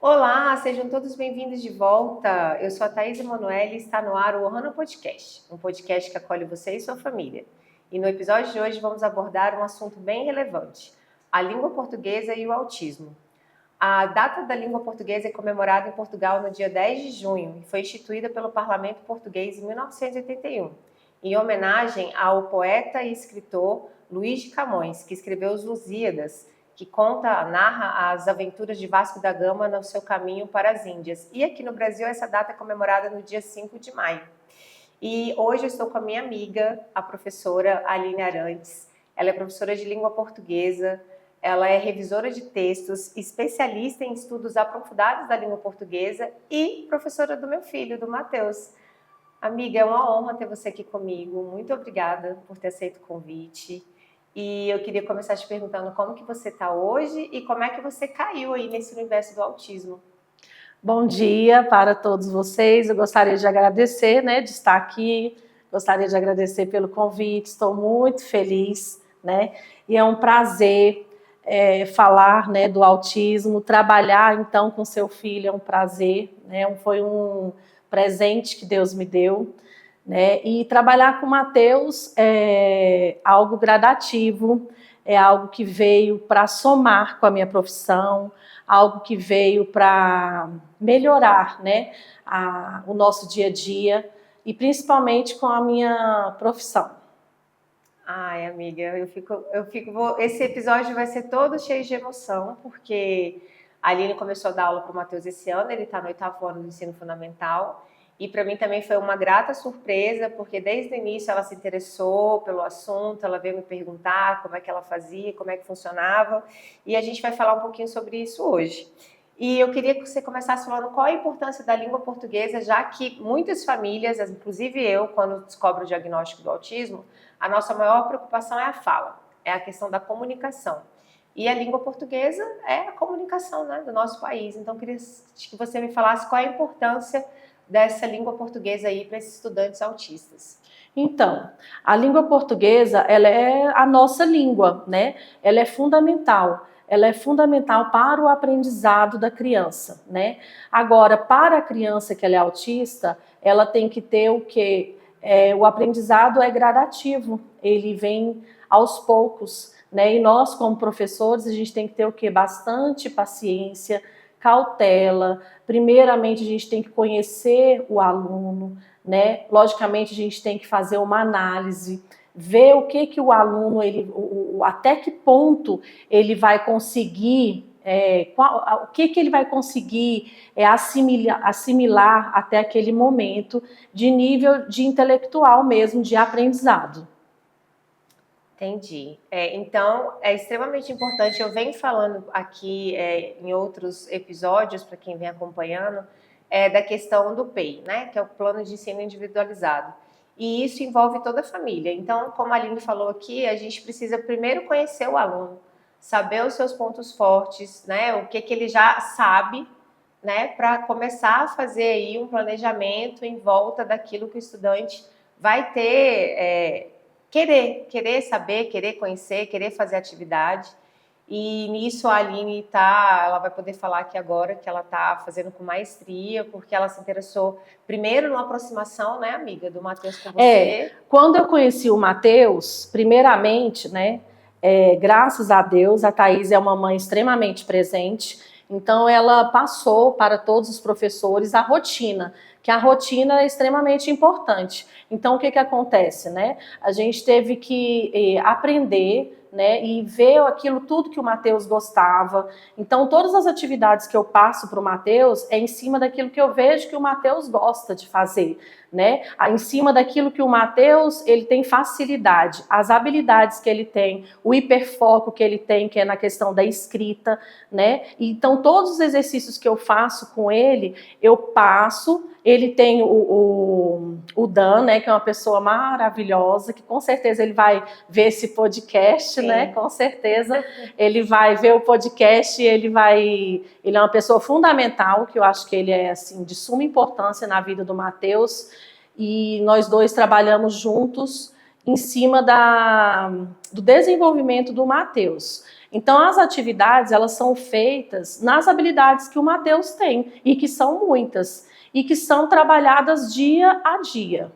Olá, sejam todos bem-vindos de volta. Eu sou a Thaís Emanuele e está no ar o Ohana Podcast, um podcast que acolhe você e sua família. E no episódio de hoje vamos abordar um assunto bem relevante, a língua portuguesa e o autismo. A data da língua portuguesa é comemorada em Portugal no dia 10 de junho e foi instituída pelo Parlamento Português em 1981, em homenagem ao poeta e escritor Luís de Camões, que escreveu Os Lusíadas, que narra as aventuras de Vasco da Gama no seu caminho para as Índias. E aqui no Brasil essa data é comemorada no dia 5 de maio. E hoje eu estou com a minha amiga, a professora Aline Arantes. Ela é professora de língua portuguesa, ela é revisora de textos, especialista em estudos aprofundados da língua portuguesa e professora do meu filho, do Matheus. Amiga, é uma honra ter você aqui comigo. Muito obrigada por ter aceito o convite. E eu queria começar te perguntando como que você está hoje e como é que você caiu aí nesse universo do autismo. Bom dia para todos vocês. Eu gostaria de agradecer, de estar aqui. Gostaria de agradecer pelo convite. Estou muito feliz, E é um prazer falar, do autismo, trabalhar então com seu filho é um prazer, Foi um presente que Deus me deu, E trabalhar com o Matheus é algo gradativo, é algo que veio para somar com a minha profissão, algo que veio para melhorar, o nosso dia a dia e principalmente com a minha profissão. Ai, amiga, esse episódio vai ser todo cheio de emoção, porque a Aline começou a dar aula para o Matheus esse ano, ele está no 8º ano do ensino fundamental, e para mim também foi uma grata surpresa, porque desde o início ela se interessou pelo assunto, ela veio me perguntar como é que ela fazia, como é que funcionava, e a gente vai falar um pouquinho sobre isso hoje. E eu queria que você começasse falando qual a importância da língua portuguesa, já que muitas famílias, inclusive eu, quando descobro o diagnóstico do autismo, a nossa maior preocupação é a fala, é a questão da comunicação. E a língua portuguesa é a comunicação, do nosso país. Então, eu queria que você me falasse qual é a importância dessa língua portuguesa aí para esses estudantes autistas. Então, a língua portuguesa, ela é a nossa língua, Ela é fundamental. Ela é fundamental para o aprendizado da criança, Agora, para a criança que ela é autista, ela tem que ter o quê? O aprendizado é gradativo, ele vem aos poucos, E nós, como professores, a gente tem que ter o quê? Bastante paciência, cautela. Primeiramente, a gente tem que conhecer o aluno, Logicamente, a gente tem que fazer uma análise, ver o que o aluno, até que ponto ele vai conseguir, o que ele vai conseguir assimilar até aquele momento de nível de intelectual mesmo, de aprendizado. Entendi. Então, é extremamente importante, eu venho falando aqui em outros episódios, para quem vem acompanhando, da questão do PEI, que é o Plano de Ensino Individualizado. E isso envolve toda a família. Então, como a Aline falou aqui, a gente precisa primeiro conhecer o aluno, saber os seus pontos fortes, o que ele já sabe, para começar a fazer aí um planejamento em volta daquilo que o estudante vai ter, querer saber, querer conhecer, querer fazer atividade. E nisso a Aline ela vai poder falar aqui agora que ela está fazendo com maestria, porque ela se interessou primeiro numa aproximação, amiga, do Matheus com você. Quando eu conheci o Matheus, primeiramente, graças a Deus, a Thaís é uma mãe extremamente presente, então ela passou para todos os professores a rotina, que a rotina é extremamente importante. Então, o que acontece, A gente teve que aprender, e ver aquilo tudo que o Matheus gostava. Então, todas as atividades que eu passo para o Matheus é em cima daquilo que eu vejo que o Matheus gosta de fazer, Em cima daquilo que o Matheus, ele tem facilidade, as habilidades que ele tem, o hiperfoco que ele tem, que é na questão da escrita, Então, todos os exercícios que eu faço com ele, eu passo. Ele tem o Dan, que é uma pessoa maravilhosa, que com certeza ele vai ver esse podcast, Com certeza ele vai ver o podcast e ele é uma pessoa fundamental, que eu acho que ele é assim, de suma importância na vida do Matheus, e nós dois trabalhamos juntos em cima do desenvolvimento do Matheus. Então, as atividades, elas são feitas nas habilidades que o Matheus tem, e que são muitas, e que são trabalhadas dia a dia.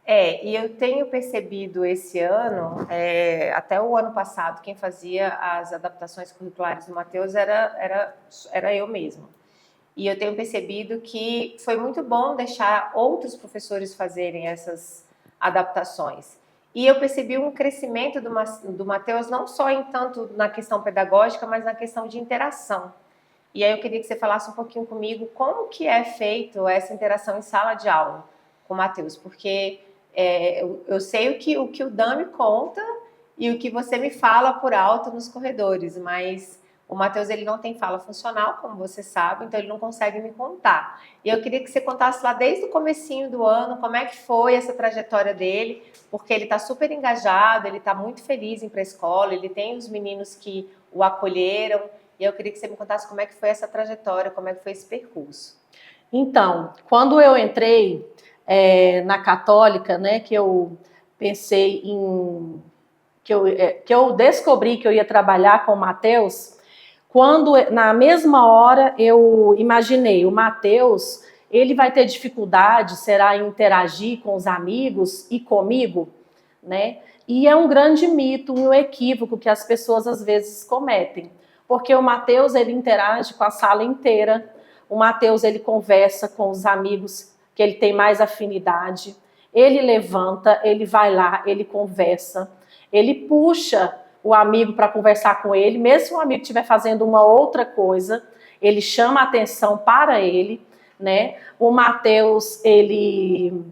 E eu tenho percebido esse ano, até o ano passado, quem fazia as adaptações curriculares do Matheus era eu mesma. E eu tenho percebido que foi muito bom deixar outros professores fazerem essas adaptações. E eu percebi um crescimento do Matheus, não só em tanto na questão pedagógica, mas na questão de interação. E aí eu queria que você falasse um pouquinho comigo como que é feito essa interação em sala de aula com o Matheus, porque eu sei o que o Dan me conta e o que você me fala por alto nos corredores, mas o Matheus, ele não tem fala funcional, como você sabe, então ele não consegue me contar. E eu queria que você contasse lá desde o comecinho do ano, como é que foi essa trajetória dele, porque ele está super engajado, ele está muito feliz em ir para a escola, ele tem os meninos que o acolheram, e eu queria que você me contasse como é que foi essa trajetória, como é que foi esse percurso. Então, quando eu entrei na Católica, né, que eu pensei em... que eu descobri que eu ia trabalhar com o Matheus, quando, na mesma hora, eu imaginei, o Matheus, ele vai ter dificuldade, será em interagir com os amigos e comigo, né? E é um grande mito, um equívoco que as pessoas às vezes cometem, porque o Matheus, ele interage com a sala inteira, o Matheus, ele conversa com os amigos que ele tem mais afinidade, ele levanta, ele vai lá, ele conversa, ele puxa o amigo para conversar com ele, mesmo se o amigo estiver fazendo uma outra coisa, ele chama a atenção para ele, né? O Matheus, ele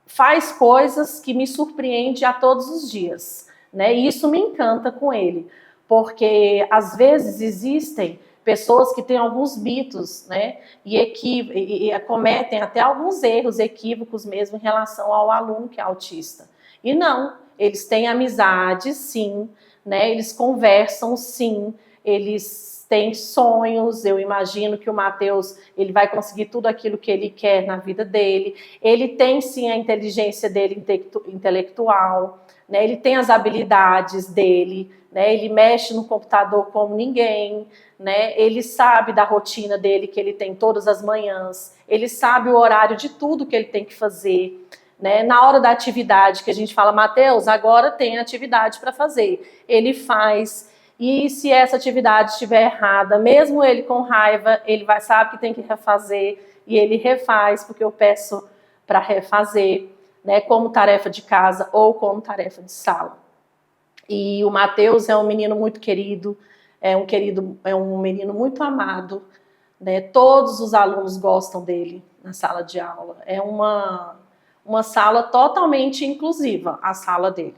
faz coisas que me surpreende a todos os dias, né? E isso me encanta com ele, porque às vezes existem pessoas que têm alguns mitos, né? E cometem até alguns erros, equívocos mesmo em relação ao aluno que é autista. E não, eles têm amizade, sim, né? Eles conversam, sim, eles têm sonhos. Eu imagino que o Matheus, ele vai conseguir tudo aquilo que ele quer na vida dele. Ele tem, sim, a inteligência dele intelectual, né? Ele tem as habilidades dele, né? Ele mexe no computador como ninguém, né? Ele sabe da rotina dele que ele tem todas as manhãs, ele sabe o horário de tudo que ele tem que fazer, né? Na hora da atividade que a gente fala, Matheus, agora tem atividade para fazer, ele faz. E se essa atividade estiver errada, mesmo ele com raiva, ele sabe que tem que refazer, e ele refaz, porque eu peço para refazer, né? Como tarefa de casa ou como tarefa de sala. E o Matheus é um menino muito querido, é um menino muito amado, né? Todos os alunos gostam dele na sala de aula. É uma sala totalmente inclusiva, a sala dele.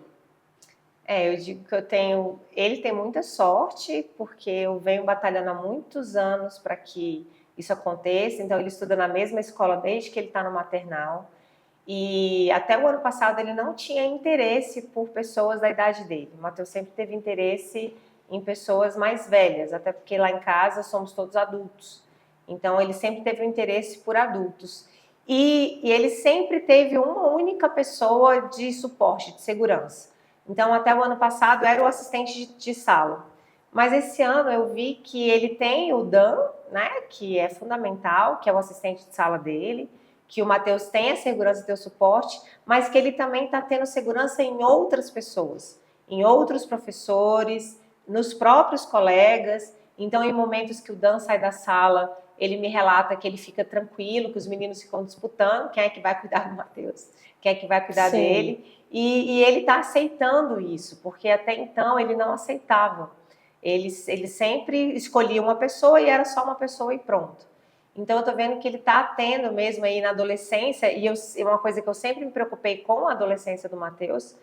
Eu digo que ele tem muita sorte, porque eu venho batalhando há muitos anos para que isso aconteça. Então ele estuda na mesma escola desde que ele está no maternal. E até o ano passado ele não tinha interesse por pessoas da idade dele. O Matheus sempre teve interesse em pessoas mais velhas, até porque lá em casa somos todos adultos. Então ele sempre teve um interesse por adultos. E ele sempre teve uma única pessoa de suporte, de segurança. Então até o ano passado era o assistente de sala. Mas esse ano eu vi que ele tem o Dan, né, que é fundamental, que é o assistente de sala dele, que o Matheus tem a segurança, tem o suporte, mas que ele também está tendo segurança em outras pessoas, em outros professores, nos próprios colegas. Então, em momentos que o Dan sai da sala, ele me relata que ele fica tranquilo, que os meninos ficam disputando quem é que vai cuidar do Matheus, quem é que vai cuidar dele. E ele está aceitando isso, porque até então ele não aceitava. Ele sempre escolhia uma pessoa e era só uma pessoa e pronto. Então eu tô vendo que ele tá tendo mesmo aí na adolescência, e uma coisa que eu sempre me preocupei com a adolescência do Matheus,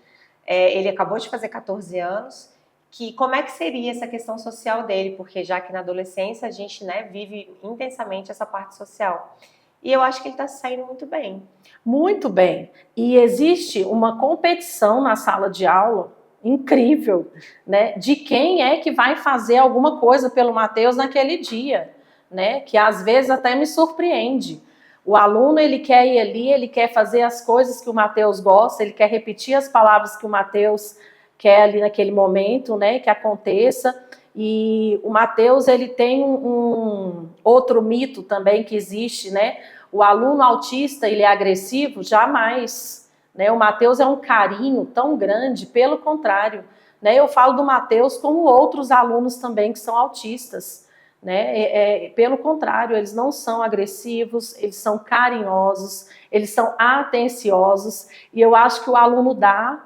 ele acabou de fazer 14 anos, que como é que seria essa questão social dele, porque já que na adolescência a gente, né, vive intensamente essa parte social. E eu acho que ele está saindo muito bem. Muito bem. E existe uma competição na sala de aula incrível, né, de quem é que vai fazer alguma coisa pelo Matheus naquele dia, né, que às vezes até me surpreende. O aluno, ele quer ir ali, ele quer fazer as coisas que o Mateus gosta, ele quer repetir as palavras que o Mateus quer ali naquele momento, né, que aconteça. E o Mateus, ele tem um outro mito também que existe, né? O aluno autista, ele é agressivo? Jamais. Né? O Mateus é um carinho tão grande, pelo contrário. Né? Eu falo do Mateus como outros alunos também que são autistas. Né? Pelo contrário, eles não são agressivos, eles são carinhosos, eles são atenciosos, e eu acho que o aluno dá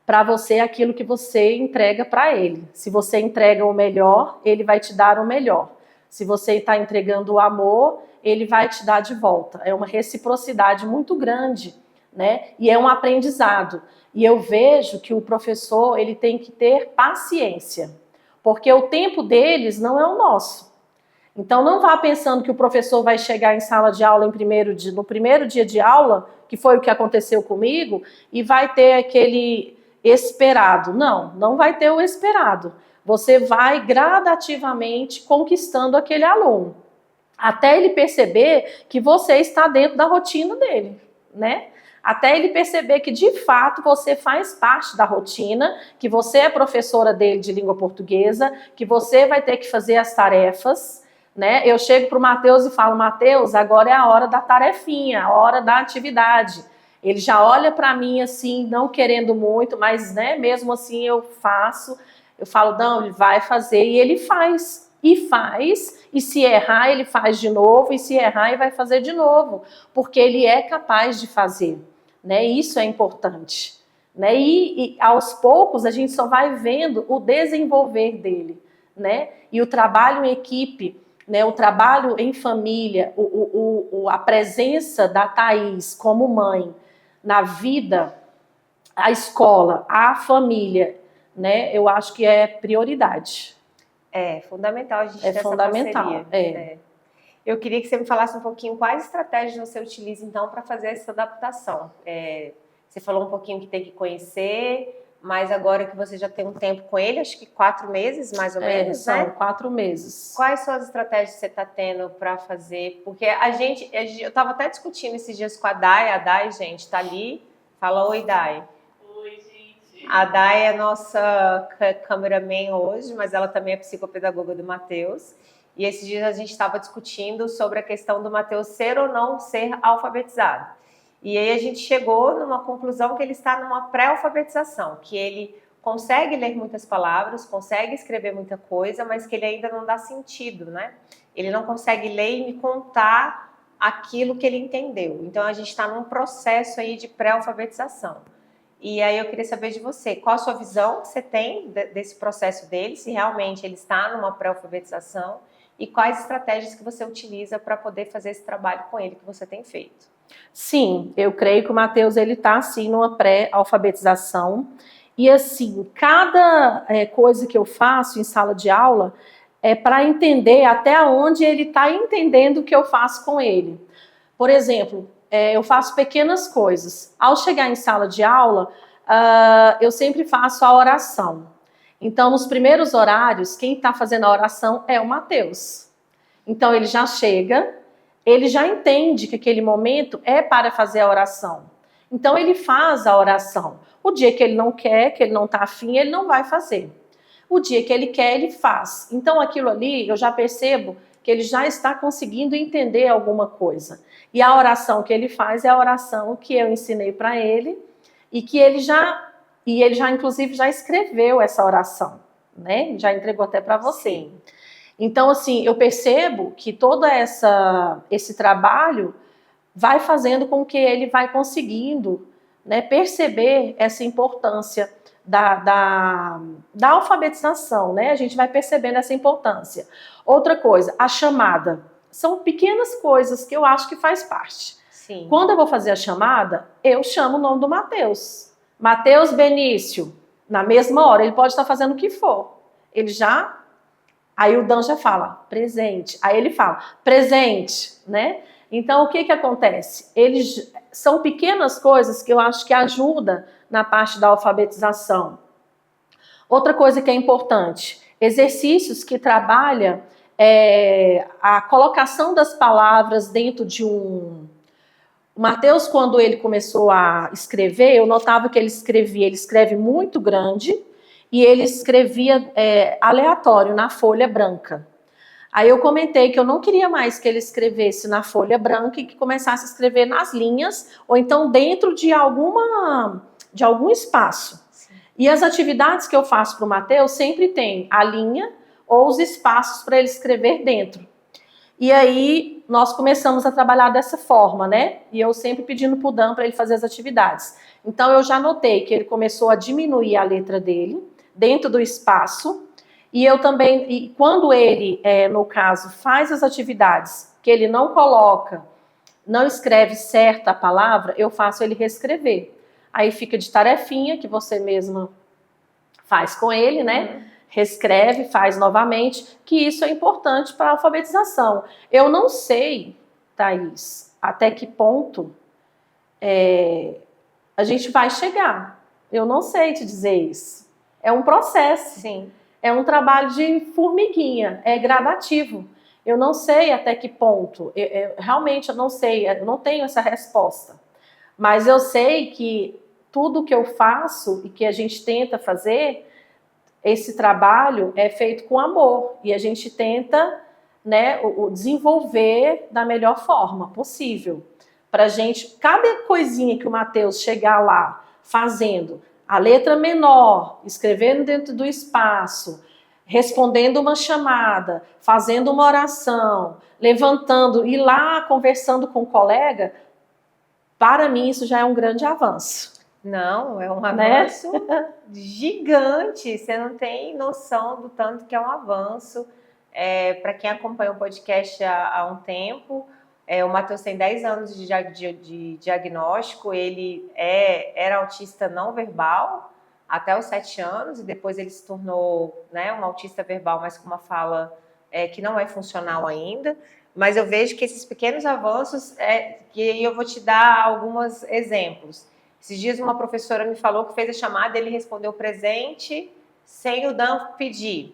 para você aquilo que você entrega para ele. Se você entrega o melhor, ele vai te dar o melhor. Se você está entregando o amor, ele vai te dar de volta. É uma reciprocidade muito grande, né? E é um aprendizado. E eu vejo que o professor, ele tem que ter paciência, porque o tempo deles não é o nosso. Então, não vá pensando que o professor vai chegar em sala de aula no primeiro dia de aula, que foi o que aconteceu comigo, e vai ter aquele esperado. Não, não vai ter o esperado. Você vai gradativamente conquistando aquele aluno, até ele perceber que você está dentro da rotina dele, né? Até ele perceber que, de fato, você faz parte da rotina, que você é professora dele de língua portuguesa, que você vai ter que fazer as tarefas, né? Eu chego para o Mateus e falo, Mateus, agora é a hora da tarefinha, a hora da atividade. Ele já olha para mim assim, não querendo muito, mas né, mesmo assim eu faço. Eu falo, não, ele vai fazer, e ele faz. E se errar, ele faz de novo, e se errar, ele vai fazer de novo, porque ele é capaz de fazer. Né? Isso é importante. Né? E aos poucos a gente só vai vendo o desenvolver dele. Né? E o trabalho em equipe, né, o trabalho em família, a presença da Thaís como mãe na vida, a escola, a família, né, eu acho que é prioridade. É fundamental a gente ter fundamental, essa parceria. Eu queria que você me falasse um pouquinho quais estratégias você utiliza, então, para fazer essa adaptação. Você falou um pouquinho que tem que conhecer, mas agora que você já tem um tempo com ele, acho que 4 meses, mais ou menos, são né? 4 meses. Quais são as estratégias que você está tendo para fazer? Porque eu estava até discutindo esses dias com a Dai, gente, está ali. Fala oi, Dai. Oi, gente. A Dai é nossa cameraman hoje, mas ela também é psicopedagoga do Mateus. E esses dias a gente estava discutindo sobre a questão do Mateus ser ou não ser alfabetizado. E aí a gente chegou numa conclusão que ele está numa pré-alfabetização, que ele consegue ler muitas palavras, consegue escrever muita coisa, mas que ele ainda não dá sentido, né? Ele não consegue ler e me contar aquilo que ele entendeu. Então a gente está num processo aí de pré-alfabetização. E aí eu queria saber de você, qual a sua visão que você tem desse processo dele, se realmente ele está numa pré-alfabetização e quais estratégias que você utiliza para poder fazer esse trabalho com ele que você tem feito. Sim, eu creio que o Mateus ele está assim numa pré-alfabetização e assim cada coisa que eu faço em sala de aula é para entender até onde ele está entendendo o que eu faço com ele. Por exemplo, eu faço pequenas coisas. Ao chegar em sala de aula, eu sempre faço a oração. Então, nos primeiros horários, quem está fazendo a oração é o Mateus. Então, ele já chega, ele já entende que aquele momento é para fazer a oração. Então, ele faz a oração. O dia que ele não quer, que ele não está afim, ele não vai fazer. O dia que ele quer, ele faz. Então, aquilo ali, eu já percebo que ele já está conseguindo entender alguma coisa. E a oração que ele faz é a oração que eu ensinei para ele e que ele já inclusive já escreveu essa oração, né? Já entregou até para você. Sim. Então, assim, eu percebo que todo esse trabalho vai fazendo com que ele vai conseguindo, né, perceber essa importância da alfabetização, né? A gente vai percebendo essa importância. Outra coisa, a chamada. São pequenas coisas que eu acho que faz parte. Sim. Quando eu vou fazer a chamada, eu chamo o nome do Mateus. Mateus Benício. Na mesma hora, ele pode estar fazendo o que for. Ele já... Aí o Dan já fala, presente. Aí ele fala, presente, né? Então, o que acontece? São pequenas coisas que eu acho que ajudam na parte da alfabetização. Outra coisa que é importante, exercícios que trabalham a colocação das palavras dentro de um O Mateus, quando ele começou a escrever, eu notava que ele escreve muito grande e ele escrevia aleatório, na folha branca. Aí eu comentei que eu não queria mais que ele escrevesse na folha branca e que começasse a escrever nas linhas, ou então dentro de algum espaço. Sim. E as atividades que eu faço para o Mateus sempre tem a linha ou os espaços para ele escrever dentro. E aí nós começamos a trabalhar dessa forma, né? E eu sempre pedindo para o Dan para ele fazer as atividades. Então eu já notei que ele começou a diminuir a letra dele dentro do espaço. E eu também, e quando ele, no caso, faz as atividades que ele não coloca, não escreve certa a palavra, eu faço ele reescrever. Aí fica de tarefinha que você mesma faz com ele, né? Reescreve, faz novamente, que isso é importante para a alfabetização. Eu não sei, Thaís, até que ponto a gente vai chegar. Eu não sei te dizer isso. É um processo. Sim. É um trabalho de formiguinha, é gradativo. Eu não sei até que ponto, realmente eu não sei, eu não tenho essa resposta. Mas eu sei que tudo que eu faço e que a gente tenta fazer, esse trabalho é feito com amor. E a gente tenta, né, desenvolver da melhor forma possível. Pra gente, cada coisinha que o Mateus chegar lá fazendo, a letra menor, escrevendo dentro do espaço, respondendo uma chamada, fazendo uma oração, levantando, ir lá conversando com o colega, para mim isso já é um grande avanço. Não, é um avanço, né? Gigante, você não tem noção do tanto que é um avanço. Para quem acompanha o podcast há um tempo, o Mateus tem 10 anos de diagnóstico, ele era autista não verbal até os 7 anos, e depois ele se tornou, né, um autista verbal, mas com uma fala que não é funcional ainda. Mas eu vejo que esses pequenos avanços, que eu vou te dar alguns exemplos. Esses dias uma professora me falou que fez a chamada, ele respondeu presente sem o Dan pedir.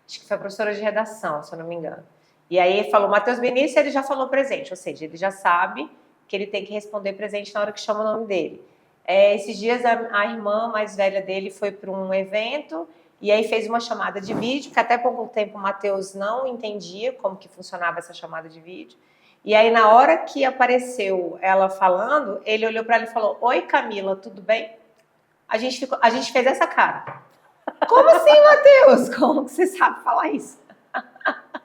Acho que foi a professora de redação, se eu não me engano. E aí ele falou, Mateus Benício, ele já falou presente, ou seja, ele já sabe que ele tem que responder presente na hora que chama o nome dele. Esses dias a irmã mais velha dele foi para um evento e aí fez uma chamada de vídeo, que até pouco tempo o Mateus não entendia como que funcionava essa chamada de vídeo. E aí na hora que apareceu ela falando, ele olhou para ela e falou, oi Camila, tudo bem? A gente fez essa cara. Como assim, Mateus? Como que você sabe falar isso?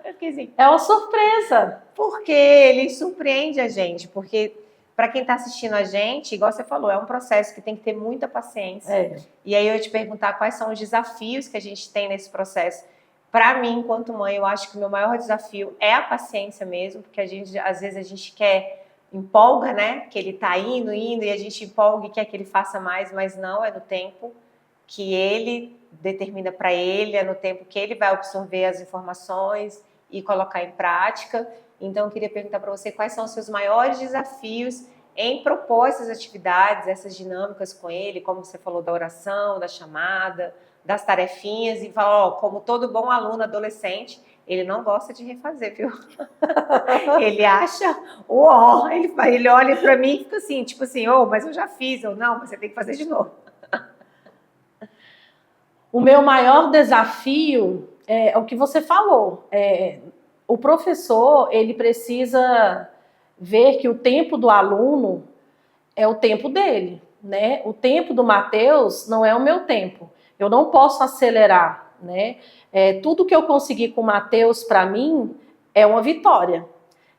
Eu fiquei assim, é uma surpresa. Porque ele surpreende a gente, porque para quem está assistindo a gente, igual você falou, é um processo que tem que ter muita paciência. E aí eu ia te perguntar quais são os desafios que a gente tem nesse processo. Para mim, enquanto mãe, eu acho que o meu maior desafio é a paciência mesmo, porque às vezes a gente empolga, né? Que ele está indo, e a gente empolga e quer que ele faça mais, mas não, é no tempo que ele determina para ele, é no tempo que ele vai absorver as informações e colocar em prática. Então, eu queria perguntar para você quais são os seus maiores desafios em propor essas atividades, essas dinâmicas com ele, como você falou da oração, da chamada, das tarefinhas, e falar, como todo bom aluno adolescente, ele não gosta de refazer, viu? Ele acha, ele olha para mim e fica assim, tipo assim, mas eu já fiz, ou não, mas você tem que fazer de novo. O meu maior desafio é o que você falou. O professor, ele precisa ver que o tempo do aluno é o tempo dele, né? O tempo do Mateus não é o meu tempo. Eu não posso acelerar, né? Tudo que eu consegui com o Mateus, para mim, é uma vitória.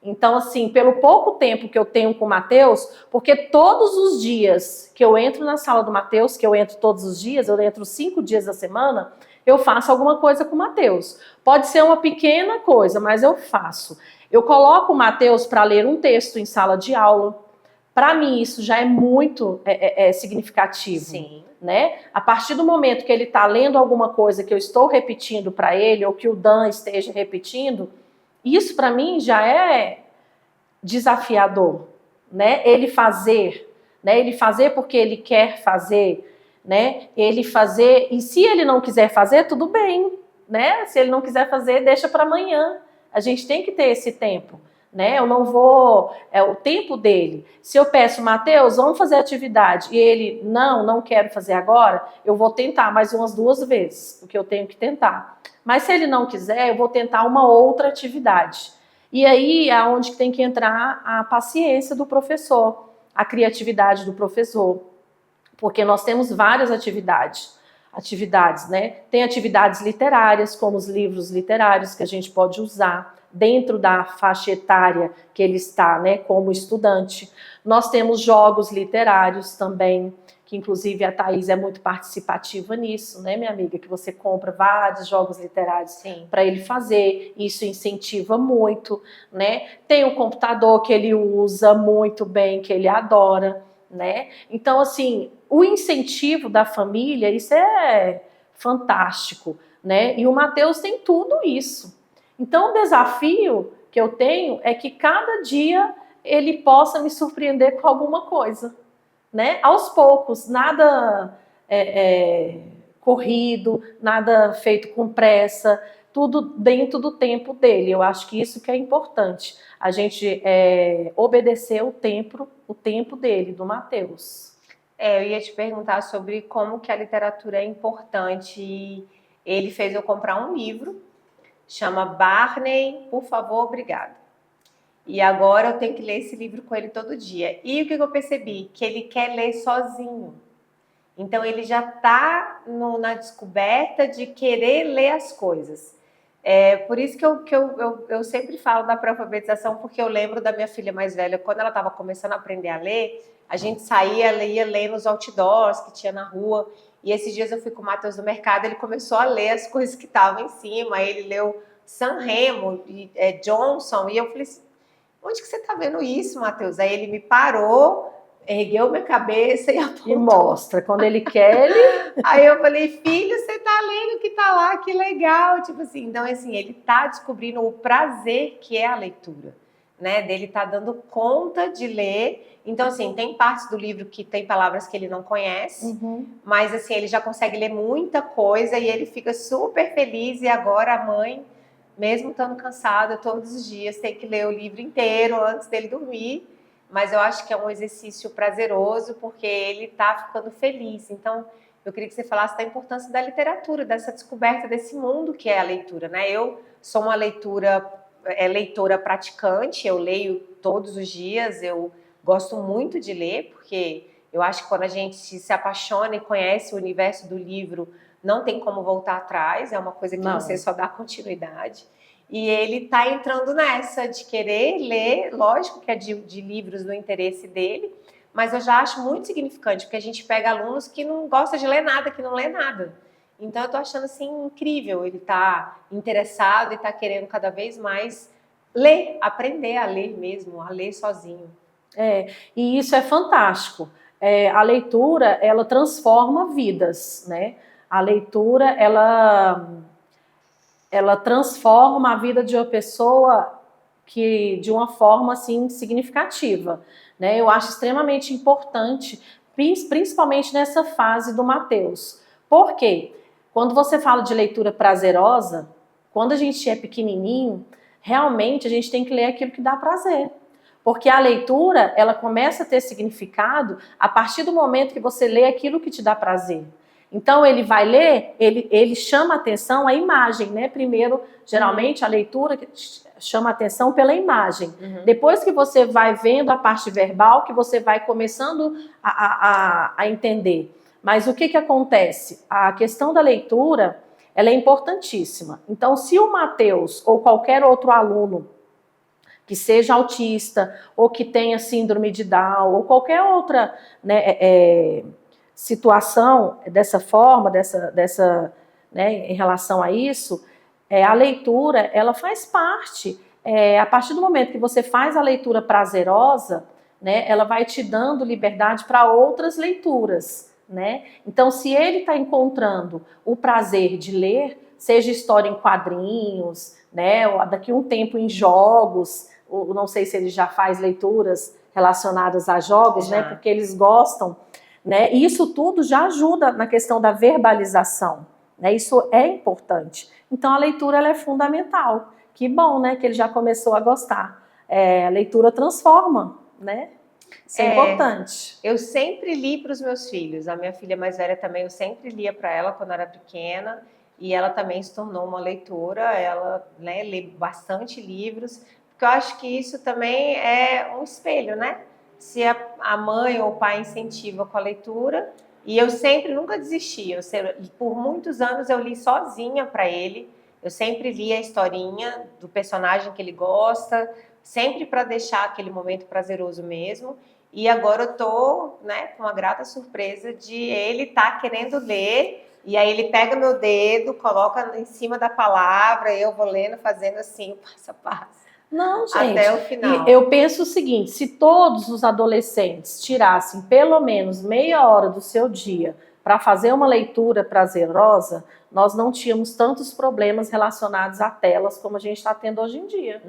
Então, assim, pelo pouco tempo que eu tenho com o Mateus, porque todos os dias que eu entro na sala do Mateus, que eu entro todos os dias, eu entro 5 dias da semana, eu faço alguma coisa com o Mateus. Pode ser uma pequena coisa, mas eu faço. Eu coloco o Mateus para ler um texto em sala de aula. Para mim, isso já é muito significativo. Sim. Né? A partir do momento que ele está lendo alguma coisa que eu estou repetindo para ele, ou que o Dan esteja repetindo, isso para mim já é desafiador, né? Ele fazer porque ele quer fazer, né? Ele fazer, e se ele não quiser fazer, tudo bem, né? Se ele não quiser fazer, deixa para amanhã. A gente tem que ter esse tempo, né? Eu não vou, é o tempo dele. Se eu peço, Mateus, vamos fazer atividade, e ele, não quero fazer agora, eu vou tentar mais umas 2 vezes, porque eu tenho que tentar. Mas se ele não quiser, eu vou tentar uma outra atividade. E aí é onde tem que entrar a paciência do professor, a criatividade do professor, porque nós temos várias atividades, né? Tem atividades literárias, como os livros literários que a gente pode usar dentro da faixa etária que ele está, né, como estudante. Nós temos jogos literários também, que inclusive a Thaís é muito participativa nisso, né, minha amiga, que você compra vários jogos literários para ele fazer, isso incentiva muito, né? Tem o computador que ele usa muito bem, que ele adora, né? Então, assim, o incentivo da família, isso é fantástico, né? E o Mateus tem tudo isso. Então, o desafio que eu tenho é que cada dia ele possa me surpreender com alguma coisa, né? Aos poucos, nada corrido, nada feito com pressa, tudo dentro do tempo dele. Eu acho que isso que é importante, a gente obedecer o tempo dele, do Mateus. Eu ia te perguntar sobre como que a literatura é importante. Ele fez eu comprar um livro, chama Barney, por favor, obrigado. E agora eu tenho que ler esse livro com ele todo dia. E o que eu percebi? Que ele quer ler sozinho. Então ele já está na descoberta de querer ler as coisas. Por isso que eu sempre falo da pré-alfabetização, porque eu lembro da minha filha mais velha, quando ela estava começando a aprender a ler, a gente saía, ia ler nos outdoors que tinha na rua, e esses dias eu fui com o Matheus no mercado, ele começou a ler as coisas que estavam em cima, aí ele leu San Remo, Johnson, e eu falei assim, onde que você está vendo isso, Matheus? Aí ele me parou, ergueu minha cabeça e apontou. E mostra, quando ele quer, ele... Aí eu falei, filho, você tá lendo o que tá lá, que legal. Tipo assim, então assim, ele tá descobrindo o prazer que é a leitura, né? Dele tá dando conta de ler. Então assim, tem partes do livro que tem palavras que ele não conhece, mas assim, ele já consegue ler muita coisa e ele fica super feliz. E agora a mãe, mesmo estando cansada todos os dias, tem que ler o livro inteiro antes dele dormir. Mas eu acho que é um exercício prazeroso, porque ele está ficando feliz. Então, eu queria que você falasse da importância da literatura, dessa descoberta desse mundo que é a leitura, né? Eu sou uma leitora praticante, eu leio todos os dias, eu gosto muito de ler, porque eu acho que quando a gente se apaixona e conhece o universo do livro, não tem como voltar atrás, é uma coisa que você só dá continuidade. E ele está entrando nessa de querer ler, lógico que é de livros do interesse dele, mas eu já acho muito significante, porque a gente pega alunos que não gostam de ler nada, que não lê nada. Então eu estou achando assim incrível, ele está interessado e está querendo cada vez mais ler, aprender a ler mesmo, a ler sozinho. E isso é fantástico. A leitura, ela transforma vidas, né? A leitura, ela transforma a vida de uma pessoa de uma forma assim significativa, né? Eu acho extremamente importante, principalmente nessa fase do Mateus. Por quê? Quando você fala de leitura prazerosa, quando a gente é pequenininho, realmente a gente tem que ler aquilo que dá prazer. Porque a leitura, ela começa a ter significado a partir do momento que você lê aquilo que te dá prazer. Então, ele vai ler, ele chama atenção a imagem, né? Primeiro, geralmente, a leitura chama atenção pela imagem. Depois que você vai vendo a parte verbal, que você vai começando a entender. Mas o que acontece? A questão da leitura, ela é importantíssima. Então, se o Mateus ou qualquer outro aluno que seja autista, ou que tenha síndrome de Down, ou qualquer outra, né, situação dessa forma, né, em relação a isso, a leitura, ela faz parte. A partir do momento que você faz a leitura prazerosa, né, ela vai te dando liberdade para outras leituras, né? Então, se ele está encontrando o prazer de ler, seja história em quadrinhos, né, ou daqui a um tempo em jogos, ou não sei se ele já faz leituras relacionadas a jogos, né, porque eles gostam, né? E isso tudo já ajuda na questão da verbalização, né? Isso é importante. Então a leitura ela é fundamental. Que bom, né, que ele já começou a gostar. A leitura transforma, né? Isso é importante. Eu sempre li para os meus filhos. A minha filha mais velha também, eu sempre lia para ela quando era pequena. E ela também se tornou uma leitora. Ela, né, lê bastante livros. Porque eu acho que isso também é um espelho, né? Se a mãe ou o pai incentiva com a leitura. E eu sempre, nunca desisti. Por muitos anos eu li sozinha para ele. Eu sempre li a historinha do personagem que ele gosta, sempre para deixar aquele momento prazeroso mesmo. E agora eu tô, né, com uma grata surpresa de ele estar querendo ler, e aí ele pega meu dedo, coloca em cima da palavra, e eu vou lendo, fazendo assim, o passo a passo. Não, gente. Até o final. E eu penso o seguinte, se todos os adolescentes tirassem pelo menos meia hora do seu dia para fazer uma leitura prazerosa, nós não tínhamos tantos problemas relacionados a telas como a gente está tendo hoje em dia.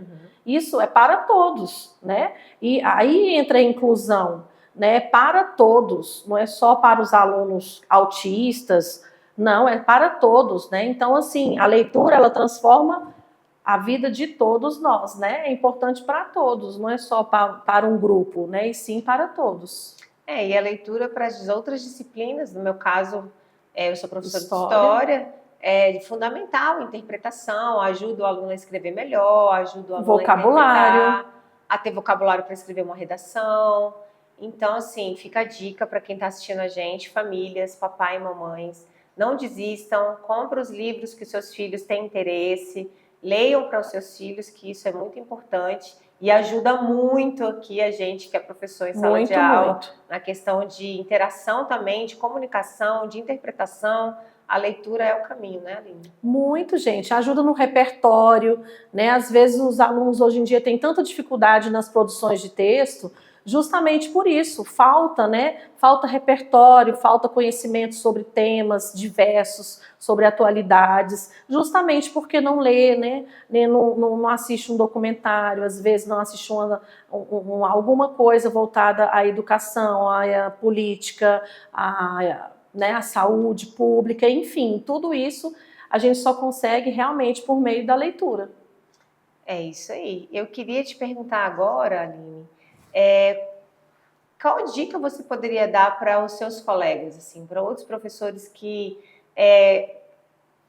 Isso é para todos, né? E aí entra a inclusão, né? Para todos, não é só para os alunos autistas, não, é para todos, né? Então, assim, a leitura, ela transforma a vida de todos nós, né? É importante para todos, não é só para um grupo, né? E sim para todos. E a leitura para as outras disciplinas, no meu caso, eu sou professora de história, é fundamental, interpretação, ajuda o aluno a escrever melhor, ajuda o aluno a ter vocabulário para escrever uma redação. Então, assim, fica a dica para quem está assistindo a gente, famílias, papai e mamães, não desistam, compre os livros que os seus filhos têm interesse, leiam para os seus filhos, que isso é muito importante. E ajuda muito aqui a gente, que é professor em sala de aula, na questão de interação também, de comunicação, de interpretação. A leitura é o caminho, né, Aline? Muito, gente. Ajuda no repertório, né? Às vezes os alunos hoje em dia têm tanta dificuldade nas produções de texto, justamente por isso. Falta, né? Falta repertório, falta conhecimento sobre temas diversos, sobre atualidades, justamente porque não lê, né? Não assiste um documentário, às vezes não assiste alguma coisa voltada à educação, à política, né, a saúde pública, enfim, tudo isso a gente só consegue realmente por meio da leitura. É isso aí. Eu queria te perguntar agora, Aline, qual dica você poderia dar para os seus colegas, assim, para outros professores que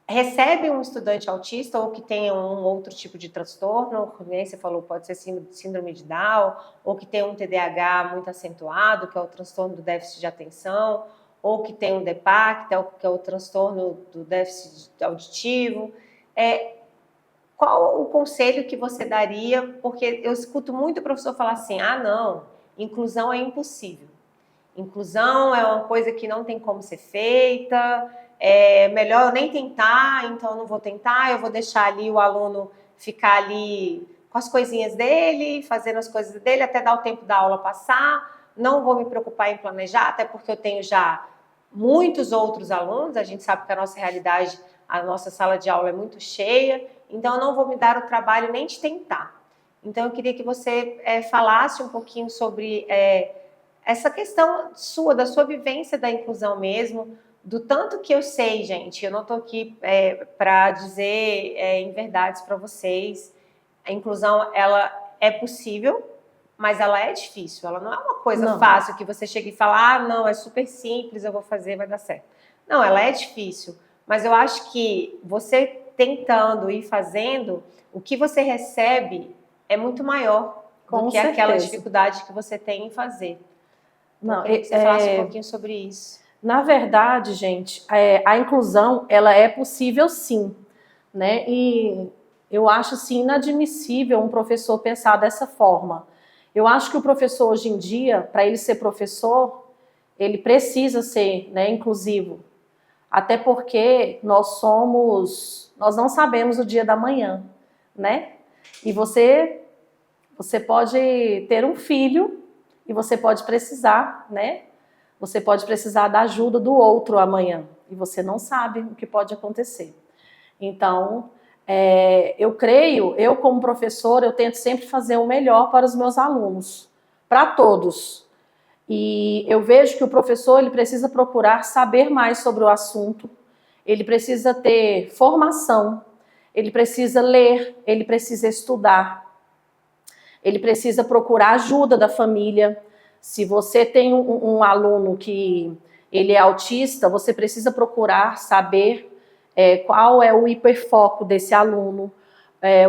recebem um estudante autista ou que tenha um outro tipo de transtorno, como você falou, pode ser síndrome de Down, ou que tem um TDAH muito acentuado, que é o transtorno do déficit de atenção, ou que tem um DEPAC, que é o transtorno do déficit auditivo. Qual o conselho que você daria? Porque eu escuto muito o professor falar assim, não, inclusão é impossível. Inclusão é uma coisa que não tem como ser feita, é melhor eu nem tentar, então eu não vou tentar, eu vou deixar ali o aluno ficar ali com as coisinhas dele, fazendo as coisas dele, até dar o tempo da aula passar, não vou me preocupar em planejar, até porque eu tenho já muitos outros alunos, a gente sabe que a nossa realidade, a nossa sala de aula é muito cheia, então eu não vou me dar o trabalho nem de tentar. Então eu queria que você falasse um pouquinho sobre essa questão sua, da sua vivência da inclusão mesmo, do tanto que eu sei, gente, eu não estou aqui para dizer em verdades para vocês, a inclusão, ela é possível, mas ela é difícil, ela não é uma coisa fácil que você chega e fala, não, é super simples, eu vou fazer, vai dar certo. Não, ela é difícil, mas eu acho que você tentando e fazendo, o que você recebe é muito maior do que aquela dificuldade que você tem em fazer. Não, eu queria que você falasse um pouquinho sobre isso. Na verdade, gente, a inclusão, ela é possível sim, né? E eu acho, assim, inadmissível um professor pensar dessa forma. Eu acho que o professor, hoje em dia, para ele ser professor, ele precisa ser, né, inclusivo. Até porque nós não sabemos o dia da manhã, né? E você pode ter um filho e você pode precisar, né? Você pode precisar da ajuda do outro amanhã e você não sabe o que pode acontecer. Então, eu como professora, eu tento sempre fazer o melhor para os meus alunos, para todos. E eu vejo que o professor ele precisa procurar saber mais sobre o assunto, ele precisa ter formação, ele precisa ler, ele precisa estudar. ele precisa procurar ajuda da família. Se você tem um aluno que ele é autista, você precisa procurar saber qual é o hiperfoco desse aluno,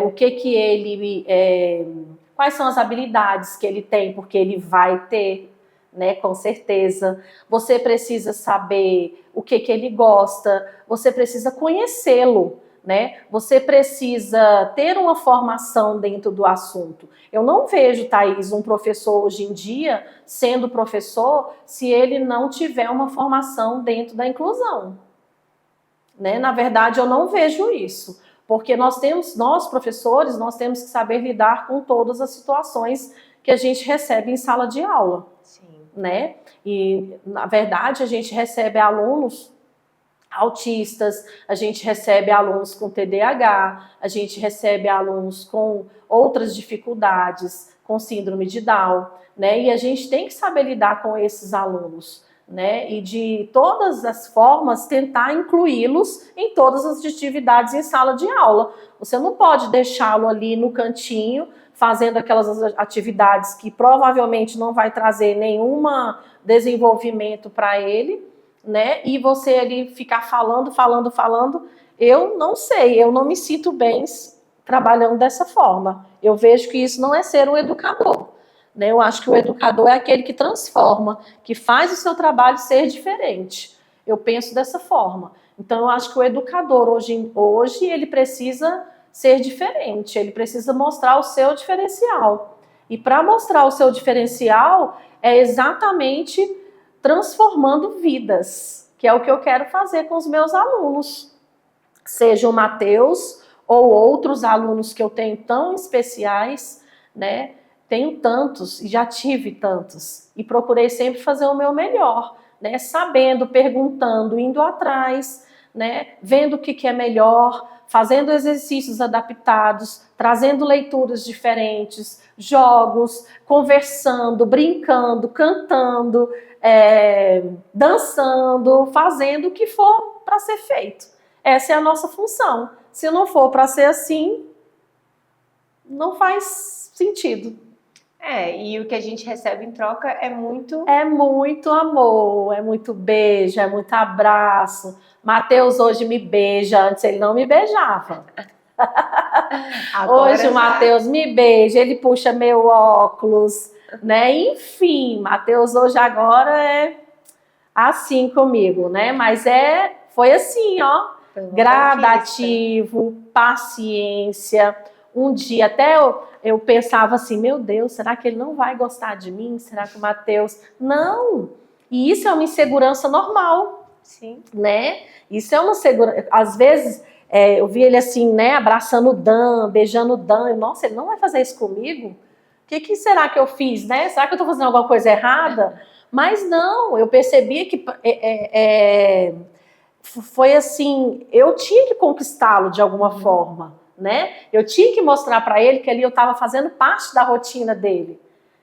o que ele, quais são as habilidades que ele tem, porque ele vai ter, né, com certeza. Você precisa saber o que ele gosta, você precisa conhecê-lo, né? Você precisa ter uma formação dentro do assunto. Eu não vejo, Thaís, um professor hoje em dia sendo professor se ele não tiver uma formação dentro da inclusão, né? Na verdade, eu não vejo isso, porque nós professores, nós temos que saber lidar com todas as situações que a gente recebe em sala de aula. Sim. Né? E, na verdade, a gente recebe alunos autistas, a gente recebe alunos com TDAH, a gente recebe alunos com outras dificuldades, com síndrome de Down, né? E a gente tem que saber lidar com esses alunos, né? E de todas as formas tentar incluí-los em todas as atividades em sala de aula. Você não pode deixá-lo ali no cantinho fazendo aquelas atividades que provavelmente não vai trazer nenhum desenvolvimento para ele, né? E você ali ficar falando. Eu não sei, eu não me sinto bem trabalhando dessa forma. Eu vejo que isso não é ser um educador, né? Eu acho que o educador é aquele que transforma, que faz o seu trabalho ser diferente. Eu penso dessa forma. Então, eu acho que o educador hoje ele precisa ser diferente, ele precisa mostrar o seu diferencial. E para mostrar o seu diferencial é exatamente transformando vidas, que é o que eu quero fazer com os meus alunos. Seja o Matheus ou outros alunos que eu tenho tão especiais, né? Tenho tantos e já tive tantos. E procurei sempre fazer o meu melhor, né? Sabendo, perguntando, indo atrás, né? Vendo o que é melhor, fazendo exercícios adaptados, trazendo leituras diferentes, jogos, conversando, brincando, cantando, dançando, fazendo o que for para ser feito. Essa é a nossa função. Se não for para ser assim, não faz sentido. E o que a gente recebe em troca é muito... É muito amor, é muito beijo, é muito abraço. Matheus hoje me beija, antes ele não me beijava. Hoje o Matheus me beija, ele puxa meu óculos, né? Enfim, Matheus hoje agora é assim comigo, né? Mas foi assim, ó, gradativo, paciência. Um dia até eu pensava assim, meu Deus, será que ele não vai gostar de mim? Será que o Matheus... Não! E isso é uma insegurança normal. Sim. Né? Isso é uma segurança... Às vezes, eu vi ele assim, né, abraçando o Dan, beijando o Dan. Nossa, ele não vai fazer isso comigo? O que será que eu fiz, né? Será que eu estou fazendo alguma coisa errada? Mas não, eu percebi que foi assim, eu tinha que conquistá-lo de alguma forma, né? Eu tinha que mostrar para ele que ali eu estava fazendo parte da rotina dele,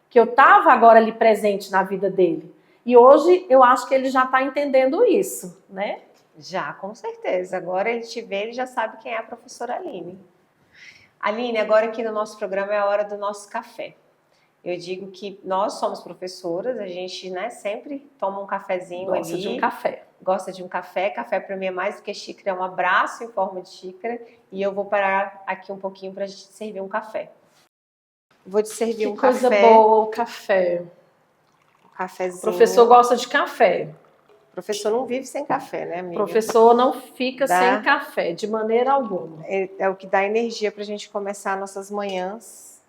que eu estava agora ali presente na vida dele. E hoje eu acho que ele já está entendendo isso, né? Já, com certeza. Agora ele te vê, ele já sabe quem é a professora Aline. Aline, agora aqui no nosso programa é a hora do nosso café. Eu digo que nós somos professoras, a gente, né, sempre toma um cafezinho ali. Gosta de um café. Gosta de um café. Café para mim é mais do que xícara, é um abraço em forma de xícara. E eu vou parar aqui um pouquinho para a gente servir um café. Vou te servir um café. Que coisa boa o café. Um cafezinho. O professor gosta de café. O professor não vive sem café, né, amiga? O professor não fica sem café, de maneira alguma. É o que dá energia para a gente começar nossas manhãs.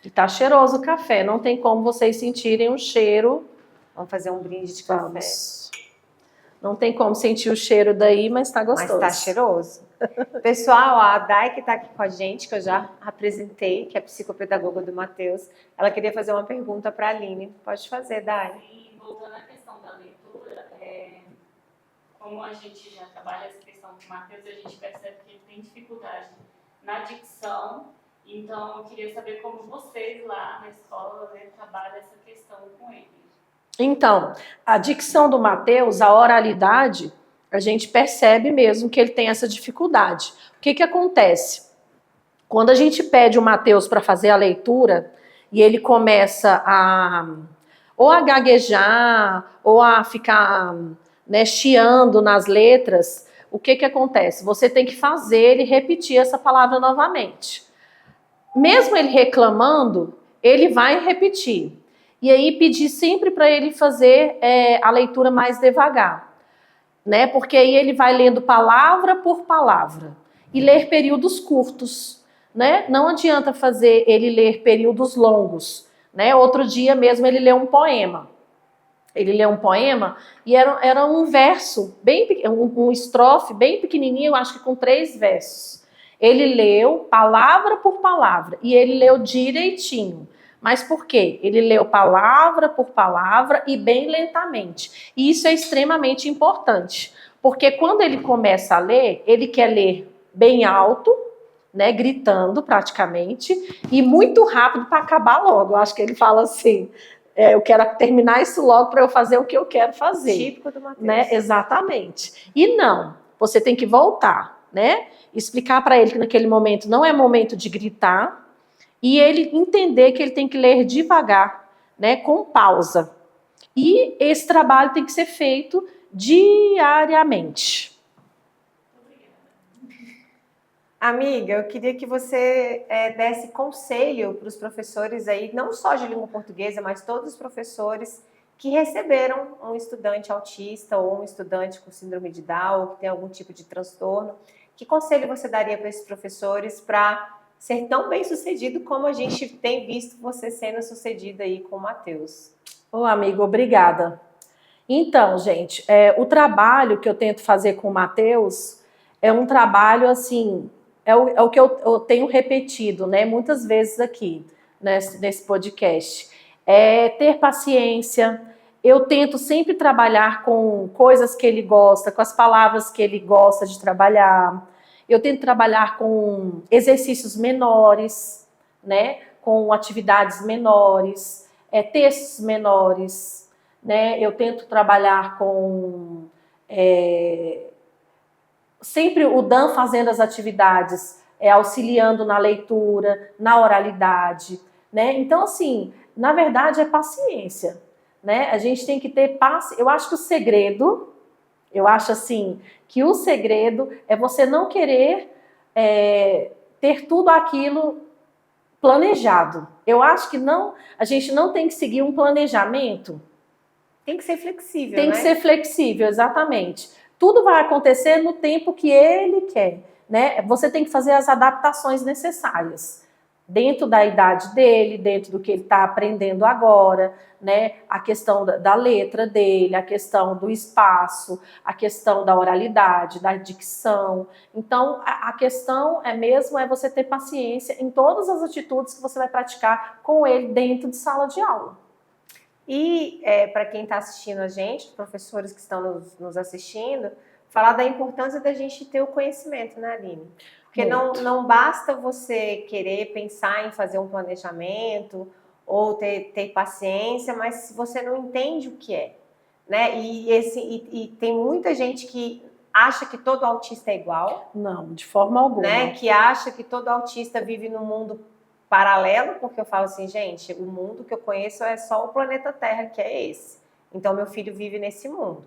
E tá cheiroso o café, não tem como vocês sentirem o cheiro. Vamos fazer um brinde de café. Não tem como sentir o cheiro daí, mas tá gostoso. Mas tá cheiroso. Pessoal, a Dai que tá aqui com a gente, que eu já apresentei, que é a psicopedagoga do Matheus, ela queria fazer uma pergunta para a Aline. Pode fazer, Dai. E voltando à questão da leitura, como a gente já trabalha essa questão com o Matheus, a gente percebe que ele tem dificuldade na dicção. Então, eu queria saber como vocês lá na escola, né, trabalham essa questão com ele. Então, a dicção do Matheus, a oralidade, a gente percebe mesmo que ele tem essa dificuldade. O que acontece? Quando a gente pede o Matheus para fazer a leitura, e ele começa ou a gaguejar, ou a ficar, né, chiando nas letras, o que acontece? Você tem que fazer ele repetir essa palavra novamente. Mesmo ele reclamando, ele vai repetir. E aí pedir sempre para ele fazer a leitura mais devagar, né? Porque aí ele vai lendo palavra por palavra e ler períodos curtos, né? Não adianta fazer ele ler períodos longos, né? Outro dia mesmo ele leu um poema. Ele leu um poema e era um verso, um estrofe bem pequenininho, eu acho que com 3 versos. Ele leu palavra por palavra e ele leu direitinho. Mas por quê? Ele leu palavra por palavra e bem lentamente. E isso é extremamente importante, porque quando ele começa a ler, ele quer ler bem alto, né, gritando praticamente, e muito rápido para acabar logo. Eu acho que ele fala assim, eu quero terminar isso logo para eu fazer o que eu quero fazer. Típico do Mateus. Né? Exatamente. E não, você tem que voltar, né? Explicar para ele que naquele momento não é momento de gritar, e ele entender que ele tem que ler devagar, né, com pausa. E esse trabalho tem que ser feito diariamente. Amiga, eu queria que você desse conselho para os professores aí, não só de língua portuguesa, mas todos os professores que receberam um estudante autista ou um estudante com síndrome de Down, ou que tem algum tipo de transtorno. Que conselho você daria para esses professores para ser tão bem sucedido como a gente tem visto você sendo sucedida aí com o Mateus? Ô, amigo, obrigada. Então, gente, o trabalho que eu tento fazer com o Mateus é um trabalho, assim, é o que eu tenho repetido, né, muitas vezes aqui, nesse podcast. É ter paciência. Eu tento sempre trabalhar com coisas que ele gosta, com as palavras que ele gosta de trabalhar. Eu tento trabalhar com exercícios menores, né? Com atividades menores, textos menores, né? Eu tento trabalhar com sempre o Dan fazendo as atividades, auxiliando na leitura, na oralidade, né? Então, assim, na verdade é paciência, né? A gente tem que ter paciência. Eu acho que eu acho assim, que o segredo é você não querer ter tudo aquilo planejado. Eu acho que a gente não tem que seguir um planejamento. Tem que ser flexível, Tem né? que ser flexível, exatamente. Tudo vai acontecer no tempo que ele quer, né? Você tem que fazer as adaptações necessárias. Dentro da idade dele, dentro do que ele está aprendendo agora, né? A questão da letra dele, a questão do espaço, a questão da oralidade, da dicção. Então, a questão é você ter paciência em todas as atitudes que você vai praticar com ele dentro de sala de aula. E para quem está assistindo a gente, os professores que estão nos assistindo, falar da importância da gente ter o conhecimento, né, Aline? Porque não basta você querer pensar em fazer um planejamento ou ter paciência, mas se você não entende o que é, né? E tem muita gente que acha que todo autista é igual. Não, de forma alguma. Né? Que acha que todo autista vive num mundo paralelo, porque eu falo assim, gente, o mundo que eu conheço é só o planeta Terra, que é esse. Então, meu filho vive nesse mundo.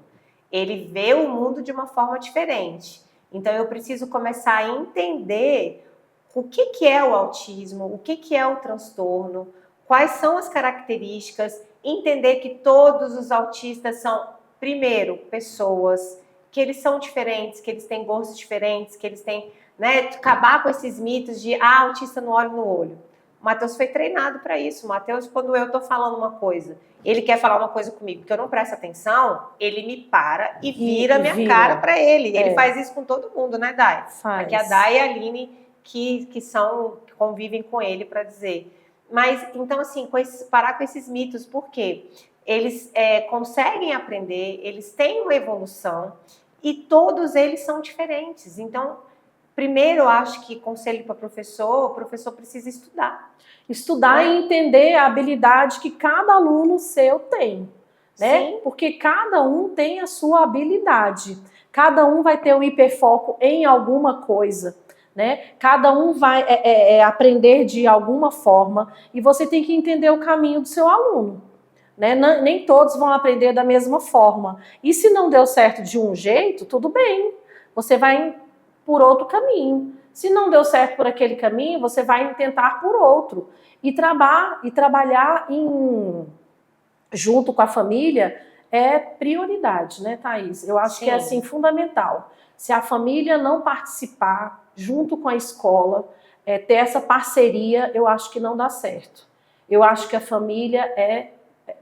Ele vê o mundo de uma forma diferente. Então, eu preciso começar a entender o que é o autismo, o que é o transtorno, quais são as características, entender que todos os autistas são, primeiro, pessoas, que eles são diferentes, que eles têm gostos diferentes, que eles têm, né, acabar com esses mitos de, autista no olho no olho. O Mateus foi treinado para isso. O Mateus, quando eu estou falando uma coisa, ele quer falar uma coisa comigo que eu não presto atenção, ele me para e vira minha cara para ele. Ele faz isso com todo mundo, né, Dai? Faz. Aqui a Dai e a Aline que convivem com ele para dizer. Mas, então, assim, parar com esses mitos, por quê? Eles conseguem aprender, eles têm uma evolução e todos eles são diferentes. Então, primeiro, eu acho que conselho para o professor precisa estudar. Estudar, né? E entender a habilidade que cada aluno seu tem, né? Sim. Porque cada um tem a sua habilidade. Cada um vai ter um hiperfoco em alguma coisa, né? Cada um vai aprender de alguma forma e você tem que entender o caminho do seu aluno, né? Nem todos vão aprender da mesma forma. E se não deu certo de um jeito, tudo bem, você vai por outro caminho. Se não deu certo por aquele caminho, você vai tentar por outro. E trabalhar junto com a família é prioridade, né, Thaís? Eu acho que é assim, fundamental. Se a família não participar junto com a escola, ter essa parceria, eu acho que não dá certo. Eu acho que a família é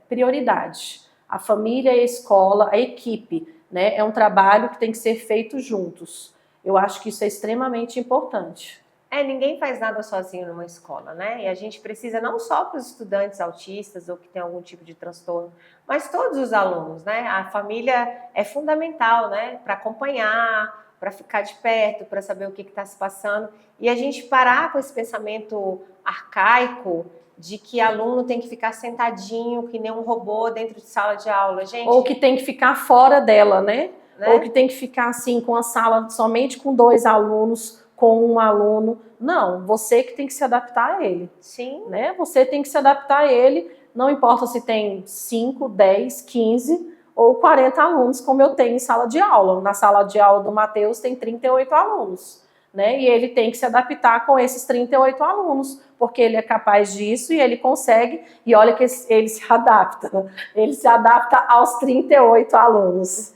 prioridade. A família e a escola, a equipe, né, é um trabalho que tem que ser feito juntos. Eu acho que isso é extremamente importante. Ninguém faz nada sozinho numa escola, né? E a gente precisa não só para os estudantes autistas ou que têm algum tipo de transtorno, mas todos os alunos, né? A família é fundamental, né? Para acompanhar, para ficar de perto, para saber o que está se passando. E a gente parar com esse pensamento arcaico de que aluno tem que ficar sentadinho, que nem um robô dentro de sala de aula, gente. Ou que tem que ficar fora dela, né? Ou que tem que ficar assim, com a sala somente com 2 alunos, com um aluno. Não, você que tem que se adaptar a ele. Sim. Né? Você tem que se adaptar a ele, não importa se tem 5, 10, 15 ou 40 alunos, como eu tenho em sala de aula. Na sala de aula do Matheus tem 38 alunos. Né? E ele tem que se adaptar com esses 38 alunos, porque ele é capaz disso e ele consegue, e olha que ele se adapta aos 38 alunos.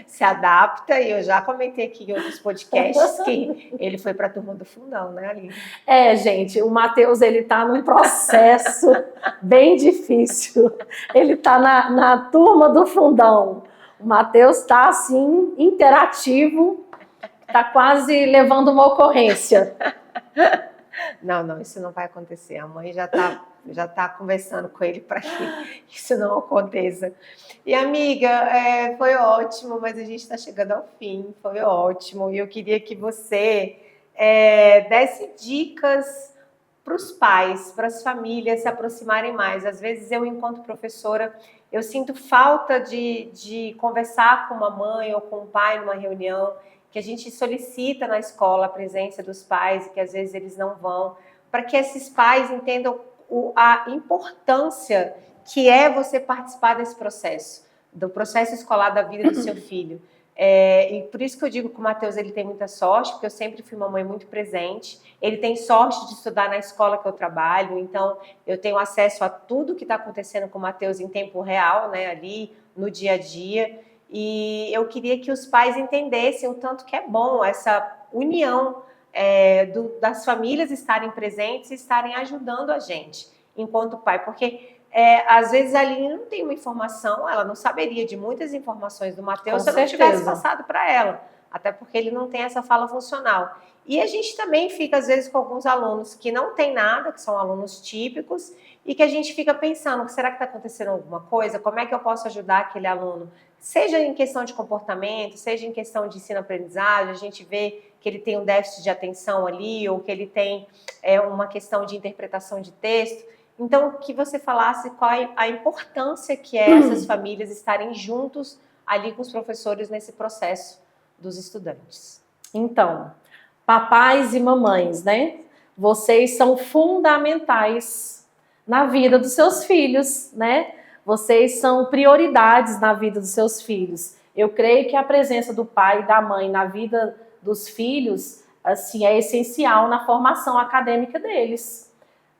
Se adapta, e eu já comentei aqui em outros podcasts que ele foi para a turma do fundão, né, Aline? Gente, o Matheus, ele tá num processo bem difícil. Ele tá na turma do fundão. O Matheus tá, assim, interativo, tá quase levando uma ocorrência. Não, isso não vai acontecer. A mãe já tá conversando com ele para que isso não aconteça. E, amiga, foi ótimo, mas a gente está chegando ao fim. Foi ótimo. E eu queria que você desse dicas para os pais, para as famílias se aproximarem mais. Às vezes eu, enquanto professora, eu sinto falta de conversar com uma mãe ou com um pai numa reunião, que a gente solicita na escola a presença dos pais e que às vezes eles não vão, para que esses pais entendam a importância que é você participar desse processo, do processo escolar da vida do seu filho. E por isso que eu digo que o Matheus, ele tem muita sorte, porque eu sempre fui uma mãe muito presente. Ele tem sorte de estudar na escola que eu trabalho, então eu tenho acesso a tudo que está acontecendo com o Matheus em tempo real, né, ali no dia a dia. E eu queria que os pais entendessem o tanto que é bom essa união das famílias estarem presentes e estarem ajudando a gente enquanto pai, porque às vezes a Aline não tem uma informação, ela não saberia de muitas informações do Matheus se eu não tivesse passado para ela, até porque ele não tem essa fala funcional. E a gente também fica, às vezes, com alguns alunos que não tem nada, que são alunos típicos, e que a gente fica pensando, será que está acontecendo alguma coisa? Como é que eu posso ajudar aquele aluno? Seja em questão de comportamento, seja em questão de ensino-aprendizagem, a gente vê que ele tem um déficit de atenção ali, ou que ele tem uma questão de interpretação de texto. Então, que você falasse qual é a importância que é essas famílias estarem juntos ali com os professores nesse processo dos estudantes. Então, papais e mamães, né? Vocês são fundamentais na vida dos seus filhos, né? Vocês são prioridades na vida dos seus filhos. Eu creio que a presença do pai e da mãe na vida dos filhos, assim, é essencial na formação acadêmica deles,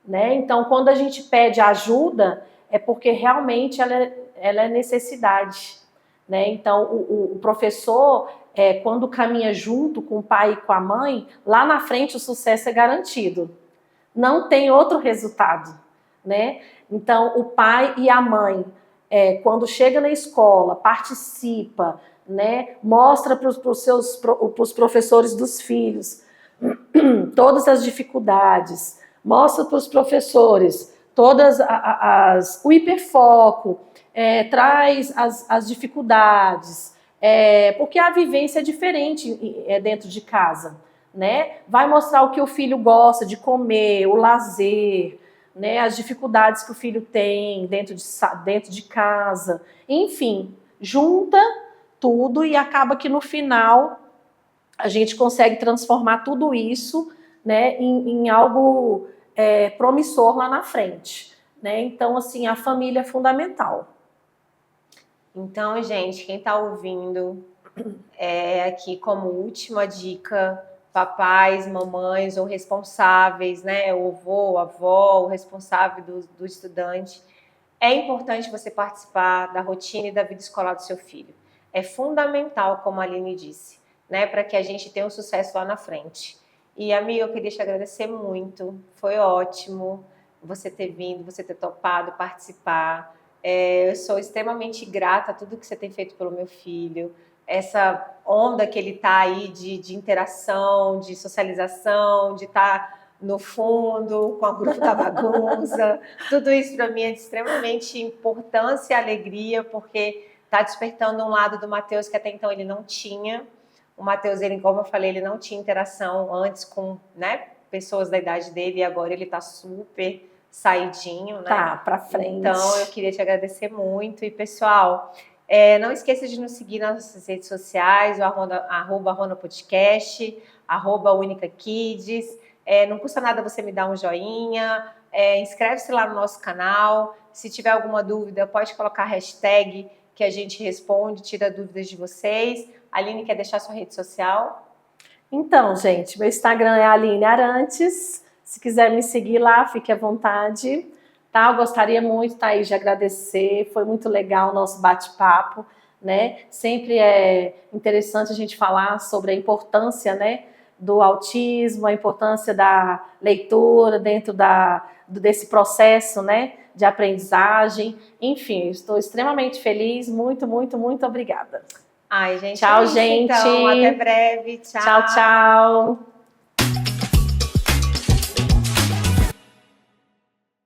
né? Então, quando a gente pede ajuda, é porque realmente ela é necessidade, né? Então, o professor, quando caminha junto com o pai e com a mãe, lá na frente o sucesso é garantido. Não tem outro resultado, né? Então, o pai e a mãe, quando chega na escola, participa, né? Mostra para os professores dos filhos todas as dificuldades, mostra para os professores todas o hiperfoco, traz as dificuldades, porque a vivência é diferente dentro de casa, né? Vai mostrar o que o filho gosta de comer, o lazer, né? As dificuldades que o filho tem dentro de casa, enfim, junta tudo e acaba que no final a gente consegue transformar tudo isso, né, em algo promissor lá na frente, né? Então, assim, a família é fundamental. Então, gente, quem está ouvindo, aqui como última dica, papais, mamães ou responsáveis, né, o avô, a avó, o responsável do estudante, é importante você participar da rotina e da vida escolar do seu filho. É fundamental, como a Aline disse, né, para que a gente tenha um sucesso lá na frente. E, amiga, eu queria te agradecer muito. Foi ótimo você ter vindo, você ter topado participar. Eu sou extremamente grata a tudo que você tem feito pelo meu filho. Essa onda que ele está aí de interação, de socialização, de estar no fundo, com a grupo da bagunça. Tudo isso para mim é de extremamente importância e alegria, porque está despertando um lado do Matheus que até então ele não tinha. O Matheus, ele, como eu falei, ele não tinha interação antes com, né, pessoas da idade dele, e agora ele está super saidinho, né? Tá, pra frente. Então, eu queria te agradecer muito. E, pessoal, não esqueça de nos seguir nas nossas redes sociais, o @RonaPodcast, @UnicaKids. Não custa nada você me dar um joinha, inscreve-se lá no nosso canal. Se tiver alguma dúvida, pode colocar a hashtag que a gente responde, tira dúvidas de vocês. Aline, quer deixar sua rede social? Então, gente, meu Instagram é Aline Arantes. Se quiser me seguir lá, fique à vontade. Tá? Eu gostaria muito, Thaís, de agradecer. Foi muito legal o nosso bate-papo, né? Sempre é interessante a gente falar sobre a importância, né, do autismo, a importância da leitura dentro desse processo, né, de aprendizagem. Enfim, estou extremamente feliz. Muito, muito, muito obrigada. Ai, gente, tchau, isso, gente. Então, até breve. Tchau. Tchau, tchau.